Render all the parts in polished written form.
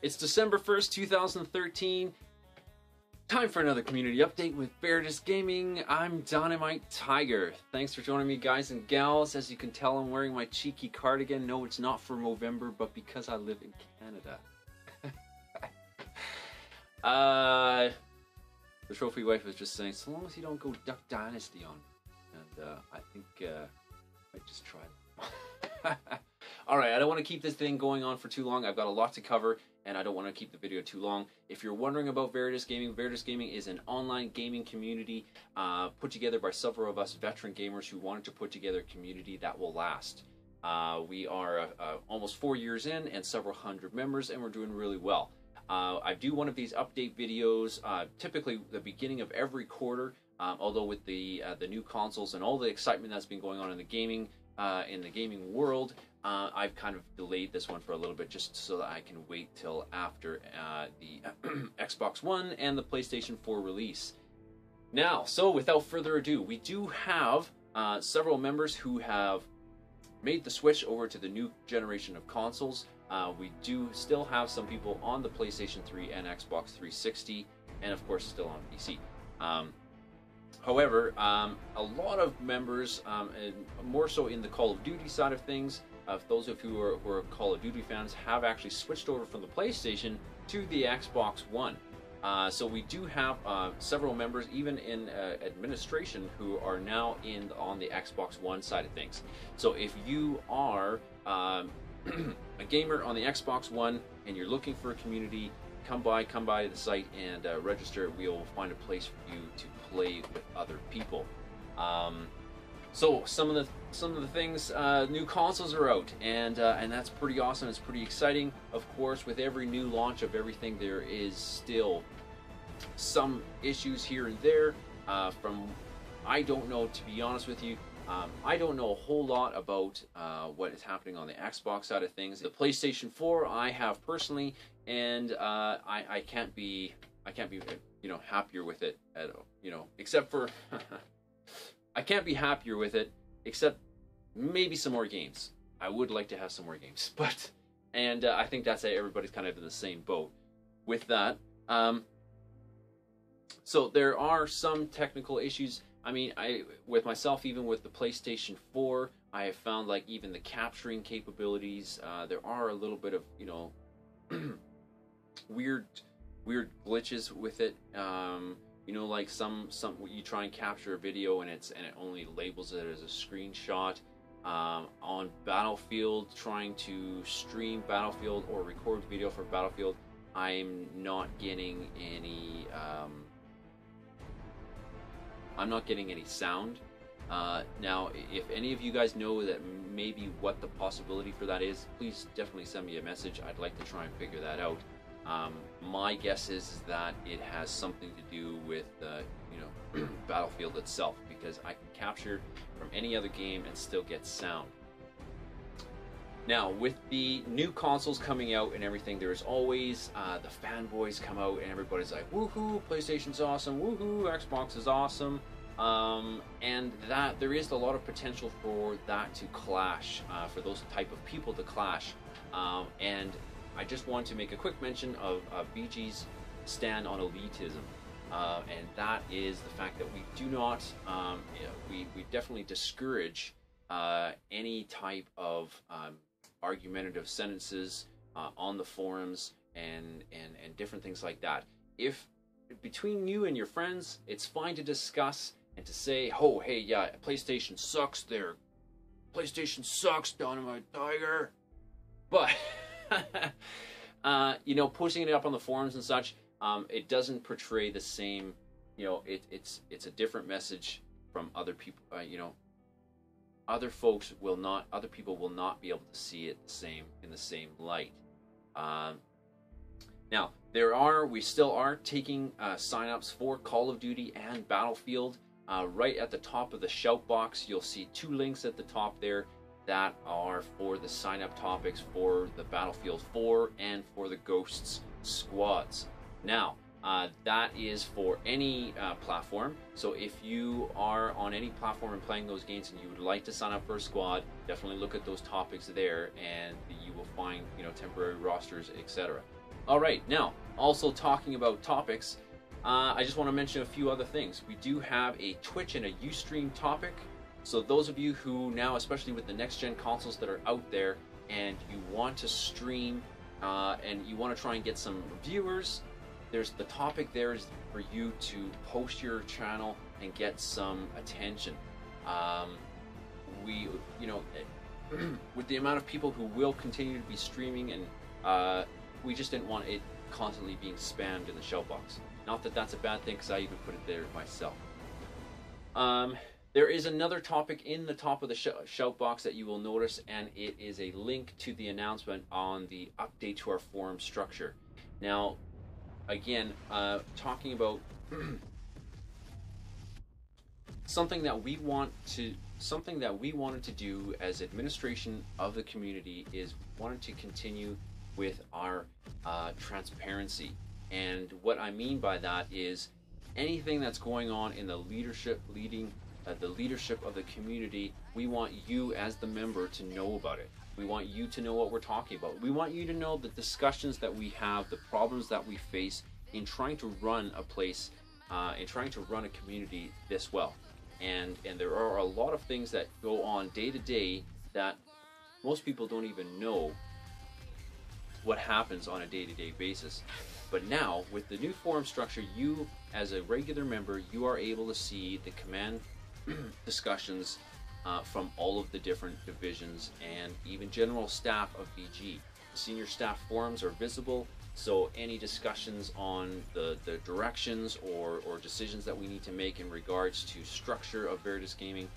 It's December 1st, 2013. Time for another community update with Veritas Gaming. I'm DynamiteTiger. Thanks for joining me, guys and gals. As you can tell, I'm wearing my cheeky cardigan. No, it's not for Movember, but because I live in Canada. The trophy wife was just saying, so long as you don't go Duck Dynasty on me. And I think I might just try that. Alright, I don't want to keep this thing going on for too long. I've got a lot to cover, and I don't want to keep the video too long. If you're wondering about Veritas Gaming, Veritas Gaming is an online gaming community put together by several of us veteran gamers who wanted to put together a community that will last. We are almost 4 years in and several hundred members, and we're doing really well. I do one of these update videos typically the beginning of every quarter, although with the new consoles and all the excitement that's been going on in the gaming world, I've kind of delayed this one for a little bit just so that I can wait till after the Xbox One and the PlayStation 4 release. Now, so without further ado, we do have several members who have made the switch over to the new generation of consoles. We do still have some people on the PlayStation 3 and Xbox 360, and of course still on PC. However, a lot of members, and more so in the Call of Duty side of things, those of you who are Call of Duty fans, have actually switched over from the PlayStation to the Xbox One. So we do have several members, even in administration, who are now on the Xbox One side of things. So if you are a gamer on the Xbox One and you're looking for a community, come by the site and register. We will find a place for you to play with other people. So some of the things, new consoles are out, and that's pretty awesome. It's pretty exciting. Of course, with every new launch of everything, there is still some issues here and there. I don't know, to be honest with you. I don't know a whole lot about what is happening on the Xbox side of things. The PlayStation 4 I have personally, and I can't be happier with it at all, except for I can't be happier with it except maybe some more games. I would like to have some more games, but I think that's everybody's kind of in the same boat with that. So there are some technical issues. I mean, with myself, even with the PlayStation 4, I have found like even the capturing capabilities, there are a little bit of, weird glitches with it. Like some you try and capture a video and it only labels it as a screenshot. On Battlefield, trying to stream Battlefield or record video for Battlefield, I'm not getting any. I'm not getting any sound. Now, if any of you guys know that maybe what the possibility for that is, please definitely send me a message. I'd like to try and figure that out. My guess is that it has something to do with Battlefield itself, because I can capture from any other game and still get sound. Now, with the new consoles coming out and everything, there's always the fanboys come out and everybody's like, woohoo, PlayStation's awesome, woohoo, Xbox is awesome. And that there is a lot of potential for that to clash, for those type of people to clash. And I just want to make a quick mention of BG's stand on elitism. And that is the fact that we do not, we definitely discourage any type of argumentative sentences on the forums and different things like that. If between you and your friends, it's fine to discuss and to say, oh, hey, yeah, PlayStation sucks there. PlayStation sucks, DynamiteTiger. But, posting it up on the forums and such, it doesn't portray the same, it's a different message from other people, other people will not be able to see it in the same light. Now, we still are taking signups for Call of Duty and Battlefield. Right at the top of the shout box, you'll see 2 links at the top there that are for the sign-up topics for the Battlefield 4 and for the Ghosts squads. Now, that is for any platform. So if you are on any platform and playing those games and you would like to sign up for a squad, definitely look at those topics there, and you will find temporary rosters, etc. All right, now also talking about topics, I just want to mention a few other things. We do have a Twitch and a Ustream topic. So those of you who now, especially with the next gen consoles that are out there, and you want to stream and you want to try and get some viewers, there's the topic there is for you to post your channel and get some attention. We, you know, with the amount of people who will continue to be streaming, and we just didn't want it constantly being spammed in the shout box. Not that that's a bad thing, because I even put it there myself. There is another topic in the top of the shout box that you will notice, and it is a link to the announcement on the update to our forum structure. Now, again, talking about something that we wanted to do as administration of the community is wanted to continue with our transparency. And what I mean by that is anything that's going on in the leadership of the community, we want you as the member to know about it. We want you to know what we're talking about. We want you to know the discussions that we have, the problems that we face in trying to run a place, in trying to run a community this well. And there are a lot of things that go on day to day that most people don't even know what happens on a day-to-day basis. But now, with the new forum structure, you, as a regular member, you are able to see the command discussions from all of the different divisions and even general staff of VG. The senior staff forums are visible, so any discussions on the directions or decisions that we need to make in regards to structure of Veritas Gaming,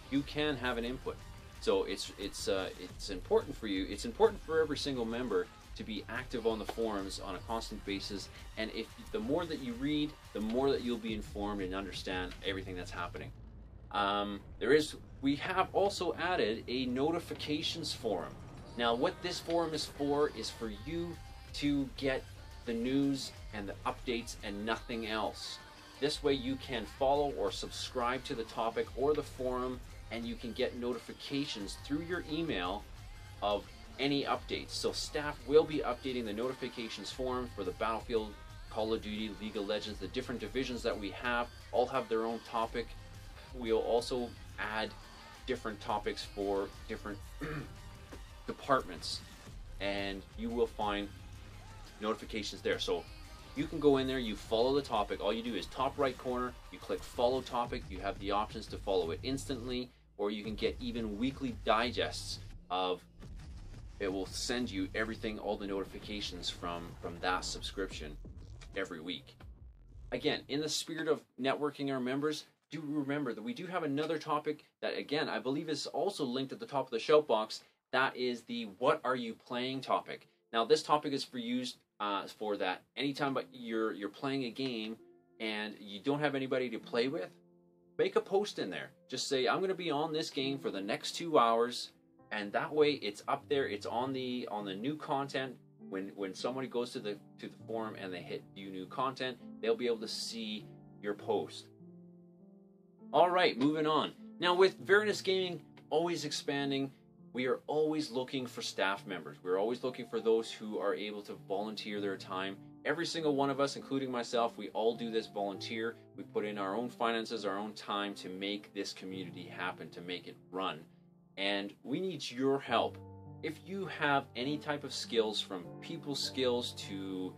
you can have an input. So it's important for you. It's important for every single member to be active on the forums on a constant basis, and if the more that you read, the more that you'll be informed and understand everything that's happening. We have also added a notifications forum. Now, what this forum is for you to get the news and the updates and nothing else. This way you can follow or subscribe to the topic or the forum, and you can get notifications through your email of any updates. So staff will be updating the notifications forum for the Battlefield, Call of Duty, League of Legends. The different divisions that we have all have their own topic. We'll also add different topics for different departments, and you will find notifications there. So you can go in there, you follow the topic. All you do is top right corner, you click follow topic. You have the options to follow it instantly, or you can get even weekly digests of it. Will send you everything, all the notifications from that subscription every week. Again, in the spirit of networking our members, do remember that we do have another topic that, again, I believe is also linked at the top of the shout box. That is the what are you playing topic. Now, this topic is for that anytime you're playing a game and you don't have anybody to play with, make a post in there. Just say, I'm going to be on this game for the next 2 hours, and that way it's up there. It's on the new content. When somebody goes to the forum and they hit view new content, they'll be able to see your post. All right, moving on. Now, with Veritas Gaming always expanding, we are always looking for staff members. We're always looking for those who are able to volunteer their time. Every single one of us, including myself, we all do this volunteer. We put in our own finances, our own time to make this community happen, to make it run. And we need your help. If you have any type of skills, from people skills to,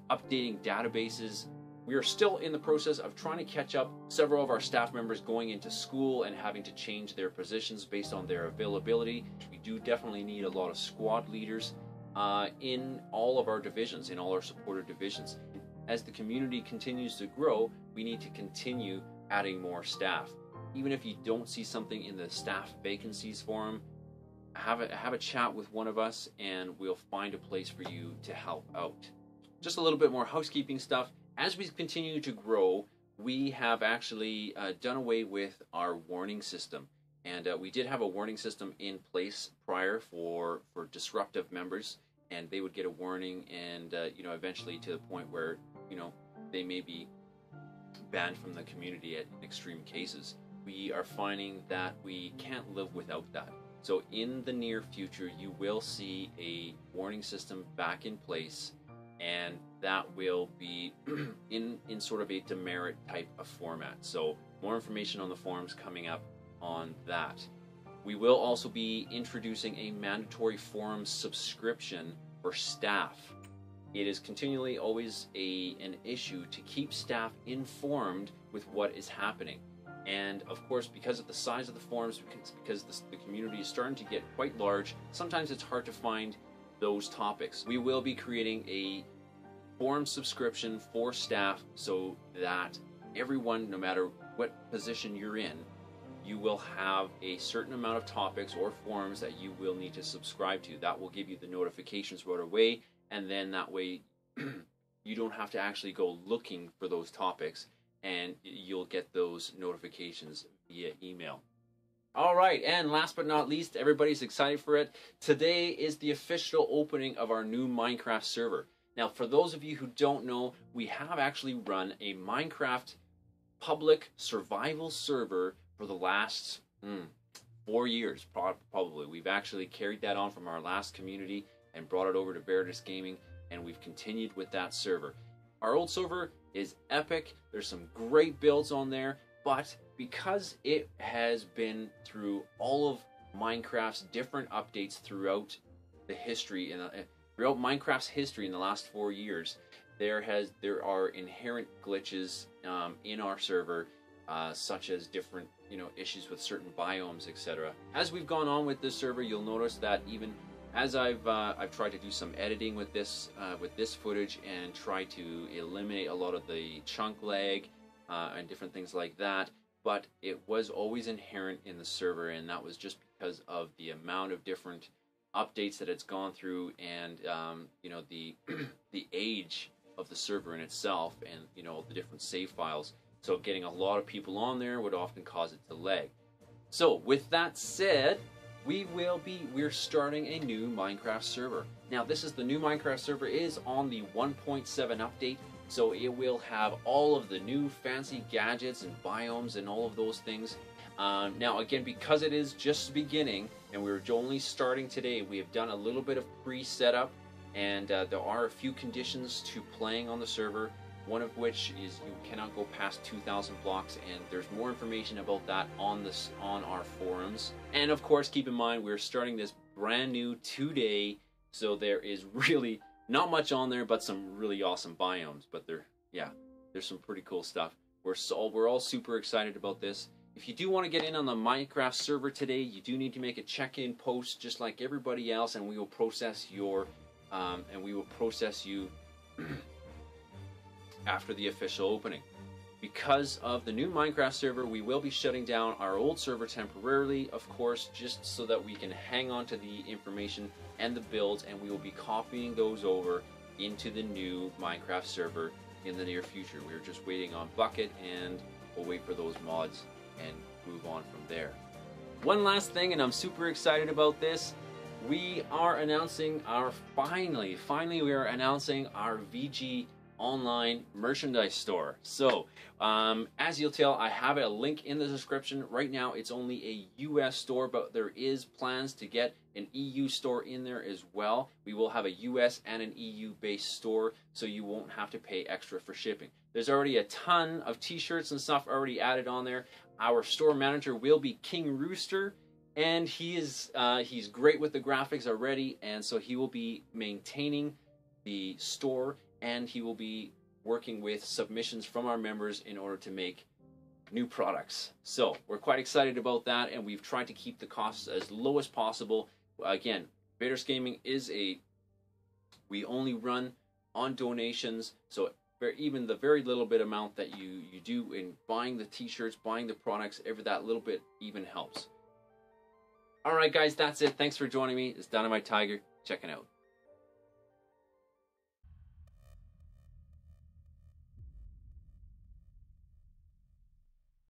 updating databases, we are still in the process of trying to catch up. Several of our staff members going into school and having to change their positions based on their availability. We do definitely need a lot of squad leaders in all of our divisions, in all our supported divisions. As the community continues to grow, we need to continue adding more staff. Even if you don't see something in the staff vacancies forum, have a chat with one of us and we'll find a place for you to help out. Just a little bit more housekeeping stuff. As we continue to grow, we have actually done away with our warning system. And we did have a warning system in place prior for disruptive members, and they would get a warning and, eventually to the point where, they may be banned from the community in extreme cases. we are finding that we can't live without that. So in the near future, you will see a warning system back in place, and that will be in sort of a demerit type of format. So more information on the forums coming up on that. We will also be introducing a mandatory forum subscription for staff. It is continually always an issue to keep staff informed with what is happening. And of course, because of the size of the forums, because the community is starting to get quite large, sometimes it's hard to find those topics. We will be creating a forum subscription for staff so that everyone, no matter what position you're in, you will have a certain amount of topics or forums that you will need to subscribe to. That will give you the notifications right away, and then that way you don't have to actually go looking for those topics, and you'll get those notifications via email. All right, and last but not least, everybody's excited for it. Today is the official opening of our new Minecraft server. Now, for those of you who don't know, we have actually run a Minecraft public survival server for the last 4 years, probably. We've actually carried that on from our last community and brought it over to Veritas Gaming, and we've continued with that server. Our old server is epic. There's some great builds on there, but because it has been through all of Minecraft's different updates throughout the history, throughout Minecraft's history in the last 4 years, there are inherent glitches in our server, such as different issues with certain biomes, etc. As we've gone on with this server, you'll notice that even as I've tried to do some editing with this footage and try to eliminate a lot of the chunk lag and different things like that, but it was always inherent in the server, and that was just because of the amount of different updates that it's gone through, and the age of the server in itself, and the different save files. So getting a lot of people on there would often cause it to lag. So with that said, we're starting a new Minecraft server. Now this is the new Minecraft server is on the 1.7 update, so it will have all of the new fancy gadgets and biomes and all of those things. Now again, because it is just beginning and we're only starting today, we have done a little bit of pre-setup, and there are a few conditions to playing on the server. One of which is you cannot go past 2,000 blocks, and there's more information about that on our forums. And of course, keep in mind we're starting this brand new today, so there is really not much on there, but some really awesome biomes. But there's some pretty cool stuff. We're all super excited about this. If you do want to get in on the Minecraft server today, you do need to make a check-in post just like everybody else, and we will process you after the official opening. Because of the new Minecraft server, we will be shutting down our old server temporarily, of course, just so that we can hang on to the information and the builds, and we will be copying those over into the new Minecraft server in the near future. We're just waiting on Bucket, and we'll wait for those mods and move on from there. One last thing, and I'm super excited about this. We are announcing finally we are announcing our VG online merchandise store. So as you'll tell, I have a link in the description. Right now it's only a US store, but there is plans to get an EU store in there as well. We will have a US and an EU based store, so you won't have to pay extra for shipping. There's already a ton of t-shirts and stuff already added on there. Our store manager will be King Rooster, and he's great with the graphics already, and so he will be maintaining the store, and he will be working with submissions from our members in order to make new products. So we're quite excited about that, and we've tried to keep the costs as low as possible. Again, Veritas Gaming we only run on donations, so even the very little bit amount that you do in buying the t-shirts, buying the products, that little bit even helps. Alright guys, that's it. Thanks for joining me. It's DynamiteTiger checking out.